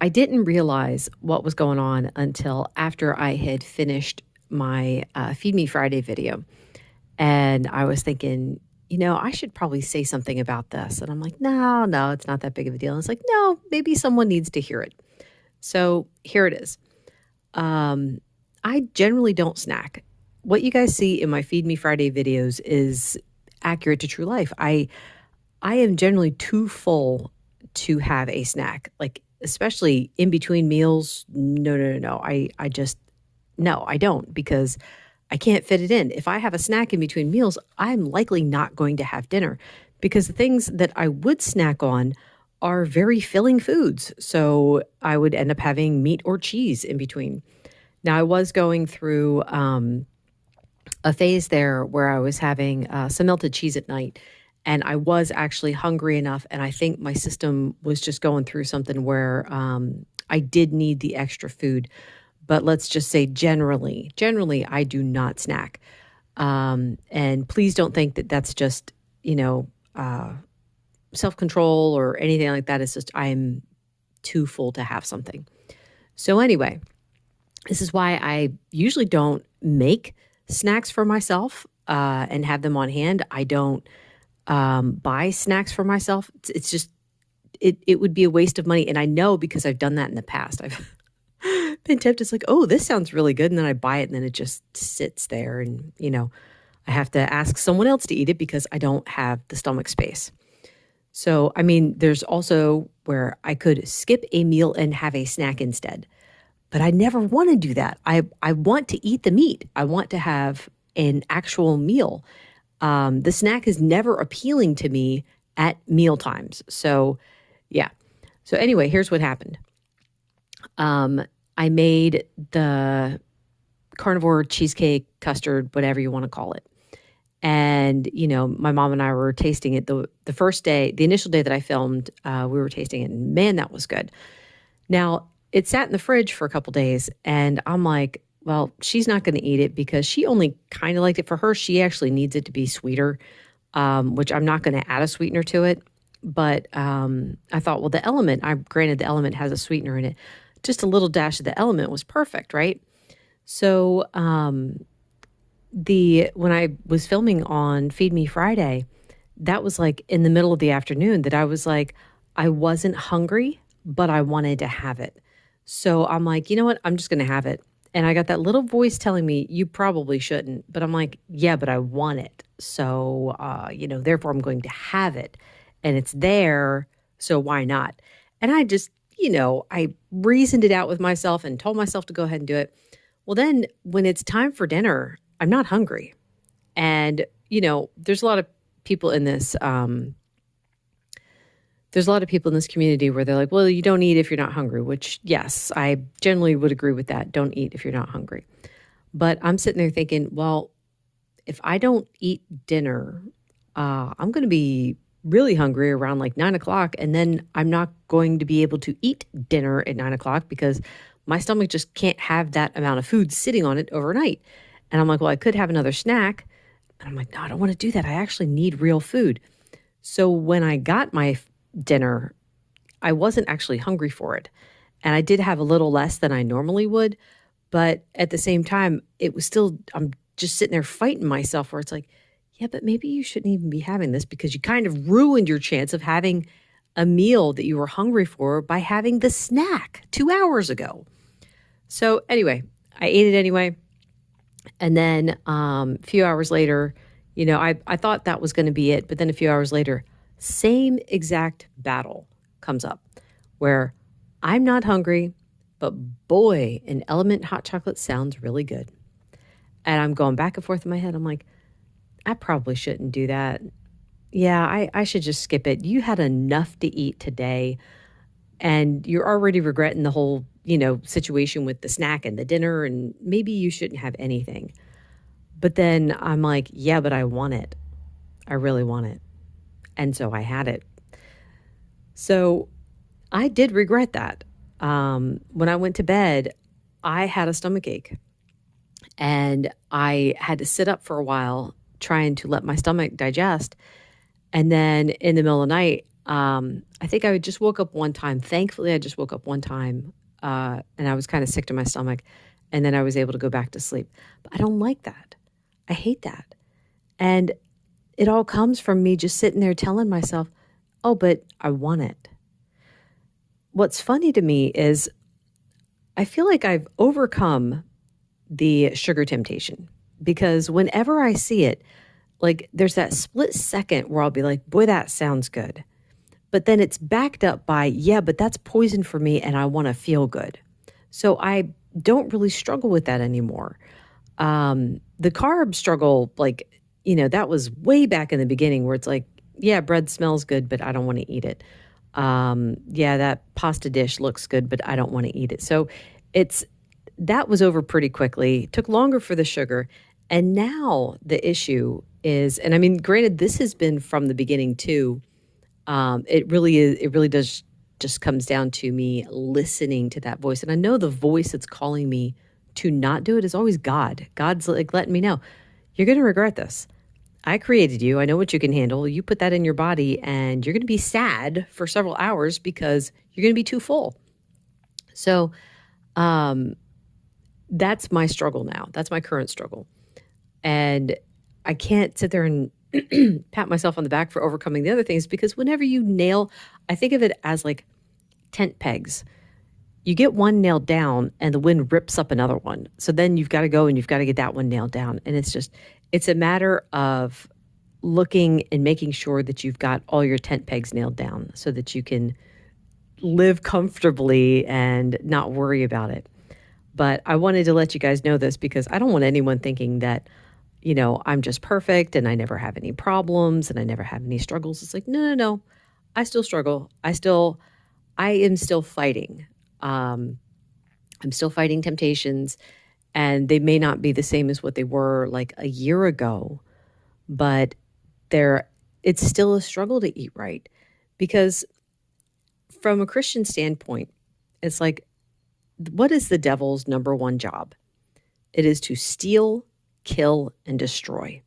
I didn't realize what was going on until after I had finished my Feed Me Friday video. And I was thinking, I should probably say something about this. And I'm like, no, no, it's not that big of a deal. And it's like, no, maybe someone needs to hear it. So here it is. Um, I generally don't snack. What you guys see in my Feed Me Friday videos is accurate to true life. I am generally too full to have a snack, like especially in between meals. No, no, no, no. I just no, I don't because I can't fit it in. If I have a snack in between meals, I'm likely not going to have dinner because the things that I would snack on are very filling foods. So I would end up having meat or cheese in between. Now, I was going through a phase there where I was having some melted cheese at night. And I was actually hungry enough. And I think my system was just going through something where I did need the extra food. But let's just say generally, I do not snack. And please don't think that that's just, self control or anything like that. It's just I'm too full to have something. So, anyway, this is why I usually don't make snacks for myself and have them on hand. I don't buy snacks for myself. It's just, it would be a waste of money. And I know because I've done that in the past. I've been tempted. It's like, oh, this sounds really good. And then I buy it and then it just sits there. And, I have to ask someone else to eat it because I don't have the stomach space. So, I mean, there's also where I could skip a meal and have a snack instead. But I never want to do that. I want to eat the meat. I want to have an actual meal. The snack is never appealing to me at meal times. So, yeah. So anyway, here's what happened. I made the carnivore cheesecake, custard, whatever you want to call it. And, my mom and I were tasting it the first day, the initial day that I filmed, we were tasting it. And man, that was good. Now, it sat in the fridge for a couple days. And I'm like, well, she's not going to eat it because she only kind of liked it. For her, she actually needs it to be sweeter, which I'm not going to add a sweetener to it. But I thought, well, granted the element has a sweetener in it. Just a little dash of the element was perfect, right? So when I was filming on Feed Me Friday, that was like in the middle of the afternoon that I was like, I wasn't hungry, but I wanted to have it. So I'm like, you know what? I'm just going to have it. And I got that little voice telling me, you probably shouldn't. But I'm like, yeah, but I want it. So, therefore I'm going to have it. And it's there. So why not? And I just, I reasoned it out with myself and told myself to go ahead and do it. Well, then when it's time for dinner, I'm not hungry. And, there's a lot of people in this, community where they're like, well, you don't eat if you're not hungry, which yes, I generally would agree with that. Don't eat if you're not hungry. But I'm sitting there thinking, well, if I don't eat dinner, I'm going to be really hungry around like 9 o'clock. And then I'm not going to be able to eat dinner at 9 o'clock because my stomach just can't have that amount of food sitting on it overnight. And I'm like, well, I could have another snack. And I'm like, no, I don't want to do that. I actually need real food. So when I got my dinner, I wasn't actually hungry for it. And I did have a little less than I normally would. But at the same time, it was still, I'm just sitting there fighting myself where it's like, yeah, but maybe you shouldn't even be having this because you kind of ruined your chance of having a meal that you were hungry for by having the snack 2 hours ago. So anyway, I ate it anyway. And then a few hours later, I thought that was going to be it. But then a few hours later, same exact battle comes up where I'm not hungry, but boy, an Element hot chocolate sounds really good. And I'm going back and forth in my head. I'm like, I probably shouldn't do that. Yeah, I should just skip it. You had enough to eat today and you're already regretting the whole, situation with the snack and the dinner, and maybe you shouldn't have anything. But then I'm like, yeah, but I want it. I really want it. And so I had it. So I did regret that. When I went to bed, I had a stomach ache and I had to sit up for a while trying to let my stomach digest. And then in the middle of the night, I think I just woke up one time. Thankfully, I just woke up one time and I was kind of sick to my stomach. And then I was able to go back to sleep. But I don't like that. I hate that. And it all comes from me just sitting there telling myself, oh, but I want it. What's funny to me is I feel like I've overcome the sugar temptation because whenever I see it, like there's that split second where I'll be like, boy, that sounds good. But then it's backed up by, yeah, but that's poison for me and I want to feel good. So I don't really struggle with that anymore. The carb struggle, like, that was way back in the beginning where it's like, yeah, bread smells good, but I don't want to eat it. Yeah, that pasta dish looks good, but I don't want to eat it. So that was over pretty quickly. Took longer for the sugar. And now the issue is, and I mean, granted, this has been from the beginning too. It really does just comes down to me listening to that voice. And I know the voice that's calling me to not do it is always God. God's like letting me know, you're going to regret this. I created you. I know what you can handle. You put that in your body and you're going to be sad for several hours because you're going to be too full. So that's my struggle now. That's my current struggle. And I can't sit there and pat myself on the back for overcoming the other things because whenever you nail, I think of it as like tent pegs. You get one nailed down and the wind rips up another one. So then you've got to go and you've got to get that one nailed down. And it's a matter of looking and making sure that you've got all your tent pegs nailed down so that you can live comfortably and not worry about it. But I wanted to let you guys know this because I don't want anyone thinking that, I'm just perfect and I never have any problems and I never have any struggles. It's like, no. I still struggle. I am still fighting. I'm still fighting temptations and they may not be the same as what they were like a year ago, but it's still a struggle to eat right because from a Christian standpoint, it's like, what is the devil's number one job? It is to steal, kill, and destroy.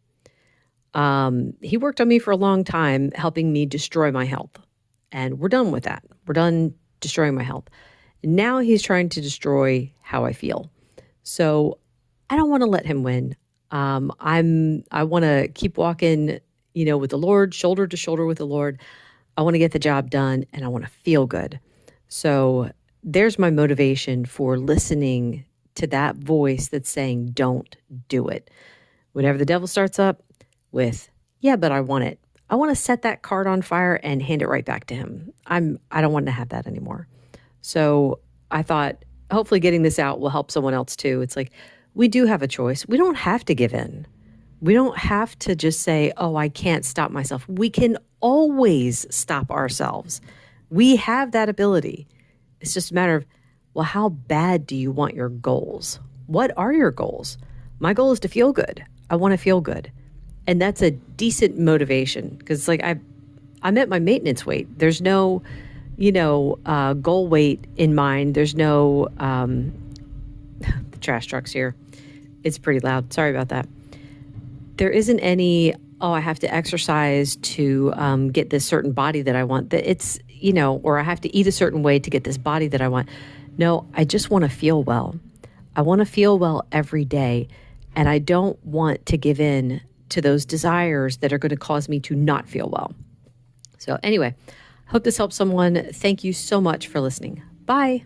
He worked on me for a long time, helping me destroy my health. And we're done with that. We're done destroying my health. Now he's trying to destroy how I feel. So I don't want to let him win. I want to keep walking, with the Lord, shoulder to shoulder with the Lord. I want to get the job done and I want to feel good. So there's my motivation for listening to that voice that's saying, don't do it. Whenever the devil starts up with, yeah, but I want it. I want to set that card on fire and hand it right back to him. I don't want to have that anymore. So I thought hopefully getting this out will help someone else too. It's like, we do have a choice. We don't have to give in. We don't have to just say, oh, I can't stop myself. We can always stop ourselves. We have that ability. It's just a matter of, well, how bad do you want your goals? What are your goals? My goal is to feel good. I want to feel good. And that's a decent motivation because it's like I'm at my maintenance weight. There's no, goal weight in mind. There's no, the trash truck's here. It's pretty loud. Sorry about that. There isn't any, I have to exercise to get this certain body that I want. That it's, or I have to eat a certain way to get this body that I want. No, I just want to feel well. I want to feel well every day. And I don't want to give in to those desires that are going to cause me to not feel well. So anyway, hope this helps someone. Thank you so much for listening. Bye.